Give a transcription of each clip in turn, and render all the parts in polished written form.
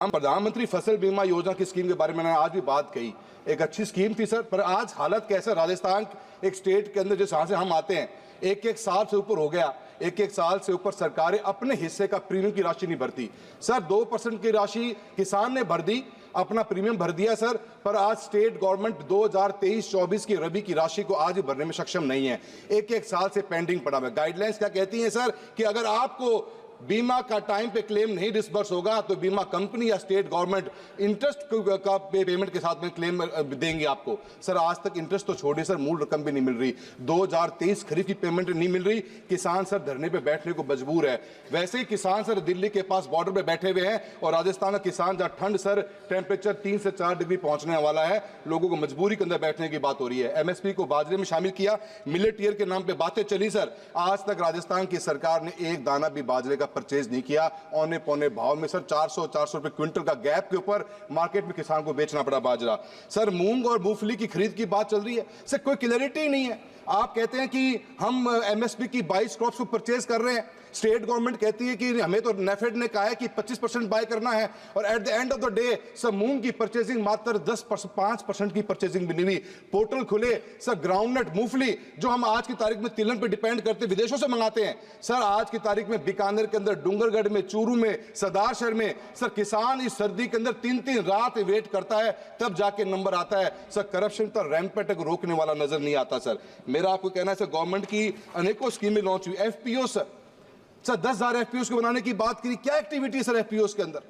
हम प्रधानमंत्री फसल बीमा योजना की स्कीम के बारे में मैंने आज भी बात कही, एक अच्छी स्कीम थी सर, पर आज हालत कैसा, राजस्थान एक स्टेट के अंदर जिस जहाँ से हम आते हैं, एक साल से ऊपर हो गया, एक साल से ऊपर सरकारें अपने हिस्से का प्रीमियम की राशि नहीं भरती। सर 2% की राशि किसान ने भर दी, अपना प्रीमियम भर दिया सर, पर आज स्टेट गवर्नमेंट 2023-24 की रबी की राशि को आज भरने में सक्षम नहीं है, एक साल से पेंडिंग पड़ा हुआ है। गाइडलाइंस क्या कहती हैं सर कि अगर आपको बीमा का टाइम पे क्लेम नहीं डिसबर्स होगा तो बीमा कंपनी या स्टेट गवर्नमेंट इंटरेस्ट का पेमेंट के साथ में क्लेम देंगे आपको। सर आज तक इंटरेस्ट तो छोड़िए सर, मूल रकम भी नहीं मिल रही, 2023 खरीफ की पेमेंट नहीं मिल रही, किसान सर धरने पे बैठने को मजबूर है। वैसे ही किसान सर दिल्ली के पास बॉर्डर पे बैठे हुए हैं और राजस्थान का किसान जहाँ ठंड सर टेम्परेचर 3 से 4 डिग्री पहुंचने वाला है, लोगों को मजबूरी के अंदर बैठने की बात हो रही है। एमएसपी को बाजरे में शामिल किया, मिलेट ईयर के नाम पे बातें चली सर, आज तक राजस्थान की सरकार ने एक दाना भी बाजरे का परचेज नहीं किया। औने पौने भाव में सर 400 रुपए क्विंटल का गैप के ऊपर मार्केट में किसान को बेचना पड़ा बाजरा। सर मूंग और मूंगफली की खरीद की बात चल रही है, सर कोई क्लैरिटी नहीं है। आप कहते हैं कि हम एमएसपी की 22 क्रॉप्स को परचेज कर रहे हैं, स्टेट गवर्नमेंट कहती है कि हमें तो नेफेड ने कहा है कि 25% बाय करना है, और at the end of the day sir मूंग की परचेजिंग मात्र 5% की परचेजिंग भी नहीं हुई। पोर्टल खुले सर, ग्राउंडनट मूंगफली जो हम आज की तारीख में तिलहन पे डिपेंड करते विदेशों से मंगाते हैं, सर आज की तारीख में बीकानेर के अंदर, डूंगरगढ़ में, चूरू में, सरदार शहर में सर किसान इस सर्दी के अंदर 3-3 रात वेट करता है, तब जाके नंबर आता है। सर करप्शन तो रैंपेट को रोकने वाला नजर नहीं आता। सर मेरा आपको कहना है सर गवर्नमेंट की अनेकों स्कीमें लॉन्च हुई, एफपीओ सर 10,000 एफपीओ को बनाने की बात करी, क्या एक्टिविटी है सर एफपीओ के अंदर?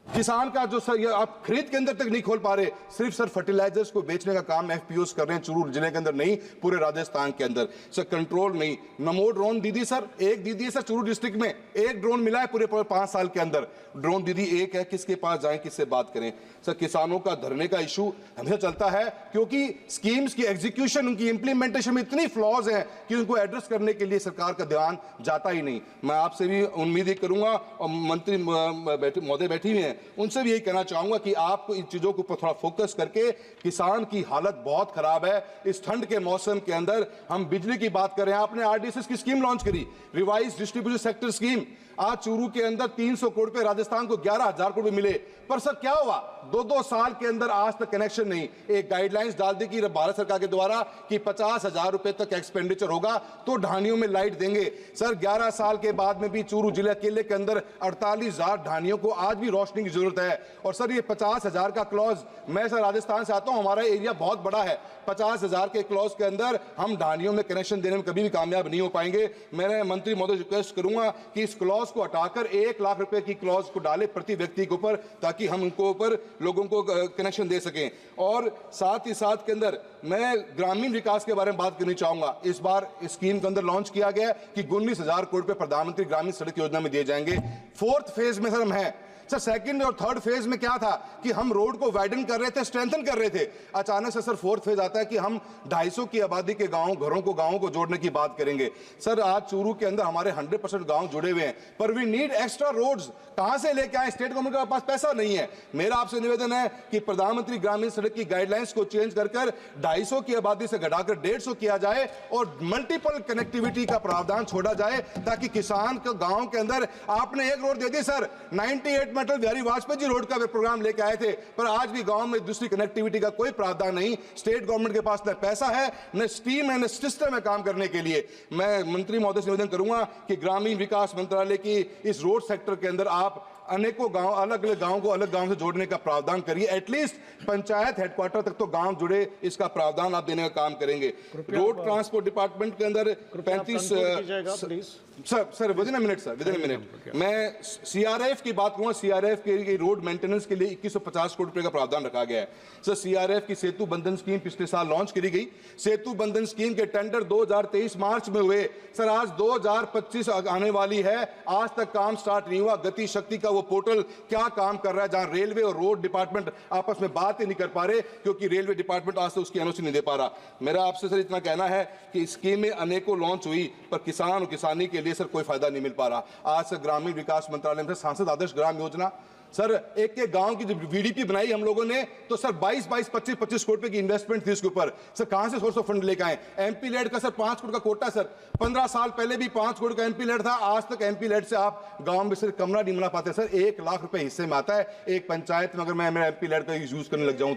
किसान का जो सर आप खरीद के अंदर तक नहीं खोल पा रहे, सिर्फ सर फर्टिलाइजर्स को बेचने का काम एफपीओस कर रहे हैं, चूरू जिले के अंदर नहीं, पूरे राजस्थान के अंदर। सर कंट्रोल नहीं, नमो ड्रोन दीदी सर एक दीदी है सर, चूरू डिस्ट्रिक्ट में एक ड्रोन मिला है पूरे 5 साल के अंदर, ड्रोन दीदी एक है, किसके पास जाएं, किससे बात करें? सर किसानों का धरने का इशू हमेशा चलता है क्योंकि स्कीम्स की एग्जीक्यूशन, उनकी इंप्लीमेंटेशन में इतनी फ्लॉज है कि उनको एड्रेस करने के लिए सरकार का ध्यान जाता ही नहीं। मैं आपसे भी उम्मीद ही करूंगा, और मंत्री महोदय बैठी हुए हैं, उनसे भी यही कहना चाहूंगा कि आपको इन चीजों के ऊपर थोड़ा फोकस करके, किसान की हालत बहुत खराब है इस ठंड के मौसम के अंदर। हम बिजली की बात करें, आपने आरडीएसएस की स्कीम लॉन्च करी, रिवाइज डिस्ट्रीब्यूशन सेक्टर स्कीम, आज चूरू के अंदर 300 करोड़ पे, राजस्थान को 11,000 करोड़ मिले, पर सर क्या हुआ? 2-2 साल के अंदर आज तक कनेक्शन नहीं। एक गाइडलाइंस डाल दी कि भारत सरकार के द्वारा कि 50,000 रुपए तक एक्सपेंडिचर होगा तो ढानियों में लाइट देंगे। सर 11 साल के बाद में भी चूरू जिले अकेले के अंदर 48,000 ढानियों को आज भी रोशनी की जरूरत है। और सर ये 50,000 का क्लॉज, मैं सर राजस्थान से आता हूं, हमारा एरिया बहुत बड़ा है, 50,000 के क्लॉज के अंदर हम ढानियों में कनेक्शन देने में कभी भी कामयाब नहीं हो पाएंगे। मैं मंत्री महोदय रिक्वेस्ट करूंगा कि इस क्लॉज को हटाकर 1 लाख रुपए की क्लॉज को डाले प्रति व्यक्ति के ऊपर, ताकि हम उनको ऊपर लोगों को कनेक्शन दे सकें। और साथ ही साथ के अंदर मैं ग्रामीण विकास के बारे में बात करनी चाहूंगा। इस बार स्कीम के अंदर लॉन्च किया गया कि 19,000 करोड़ रुपए प्रधानमंत्री ग्रामीण सड़क योजना में दिए जाएंगे। 4th फेज में सर हम हैं। सर 2nd और 3rd फेज में क्या था कि हम रोड को वाइडन कर रहे थे, स्ट्रेंथन कर रहे थे, अचानक से सर 4th फेज आता है कि हम 250 की आबादी के गांव, गांवों को जोड़ने की बात करेंगे। सर आज चूरू के अंदर हमारे 100% गांव जुड़े हुए हैं, पर वी नीड एक्स्ट्रा रोड्स। कहां से लेके आए? स्टेट गवर्नमेंट के पास पैसा नहीं है। मेरा आपसे निवेदन है कि प्रधानमंत्री ग्रामीण सड़क की गाइडलाइंस को चेंज कर 250 की आबादी से घटाकर 150 किया जाए और मल्टीपल कनेक्टिविटी का प्रावधान छोड़ा जाए, ताकि किसान को गांव के अंदर, आपने एक रोड दे दी सर, 98 अटल बिहारी वाजपेयी जी रोड का प्रोग्राम लेके आए थे, पर आज भी गांव में दूसरी कनेक्टिविटी का कोई प्रावधान नहीं। स्टेट गवर्नमेंट के पास न पैसा है, न स्टीम है, न सिस्टम है काम करने के लिए। मैं मंत्री महोदय से निवेदन करूंगा कि ग्रामीण विकास मंत्रालय की इस रोड सेक्टर के अंदर आप अनेकों गांव, अलग अलग गांव को अलग गांव से जोड़ने का प्रावधान करिए। एटलीस्ट पंचायत हेडक्वार्टर तक तो गांव जुड़े, इसका प्रावधान आप देने का काम करेंगे। रोड ट्रांसपोर्ट डिपार्टमेंट के अंदर 35 सर विदिन अ मिनट मैं सीआरएफ की बात करूंगा। सीआरएफ के रोड मेंटेनेंस के लिए 2150 करोड़ रुपए का प्रावधान रखा गया है। सर सीआरएफ की सेतु बंधन स्कीम पिछले साल लॉन्च करी गई। सेतु बंधन स्कीम के टेंडर 2023 मार्च में हुए। सर आज 2025 आने वाली है, आज तक काम स्टार्ट नहीं हुआ। गति शक्ति का वो पोर्टल क्या काम कर रहा है, जहां रेलवे और रोड डिपार्टमेंट आपस में बात ही नहीं कर पा रहे, क्योंकि रेलवे डिपार्टमेंट आज तक उसकी एनओसी नहीं दे पा रहा। मेरा आपसे सर इतना कहना है कि स्कीमें अनेकों लॉन्च हुई, पर किसान और किसानी के लिए सर कोई फायदा नहीं मिल पा रहा। आज से ग्रामीण विकास मंत्रालय में सांसद आदर्श ग्राम योजना सर एक एक गांव की जब वीडीपी बनाई हम लोगों ने तो सर 22-25 करोड़ रुपए की इन्वेस्टमेंट थी इसके ऊपर। सर कहां से सोर्स ऑफ फंड लेके आए? एमपी लेड का सर 5 करोड़ का कोटा सर, 15 साल पहले भी 5 करोड़ का एमपी लेड था। आज तक एमपी लेड से आप गांव में सिर्फ कमरा नहीं बना पाते सर। 1 लाख रुपए हिस्से में आता है एक पंचायत में, अगर मैं मेरा एमपी लेड का यूज करने लग जाऊं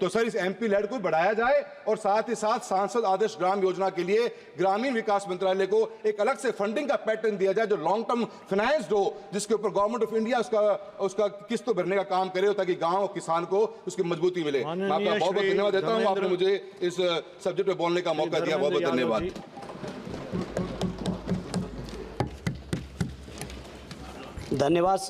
तो सर इस एमपी लेड को बढ़ाया जाए और साथ ही साथ सांसद आदर्श ग्राम योजना के लिए ग्रामीण विकास मंत्रालय को एक अलग से फंडिंग का पैटर्न दिया जाए जो लॉन्ग टर्म फाइनेंस्ड हो, जिसके ऊपर गवर्नमेंट ऑफ इंडिया उसका किस्त भरने का काम करे ताकि गांव और किसान को उसकी मजबूती मिले। मैं आपका बहुत बहुत धन्यवाद देता हूं, आपने मुझे इस सब्जेक्ट पे बोलने का मौका दिया, बहुत बहुत धन्यवाद। धन्यवाद।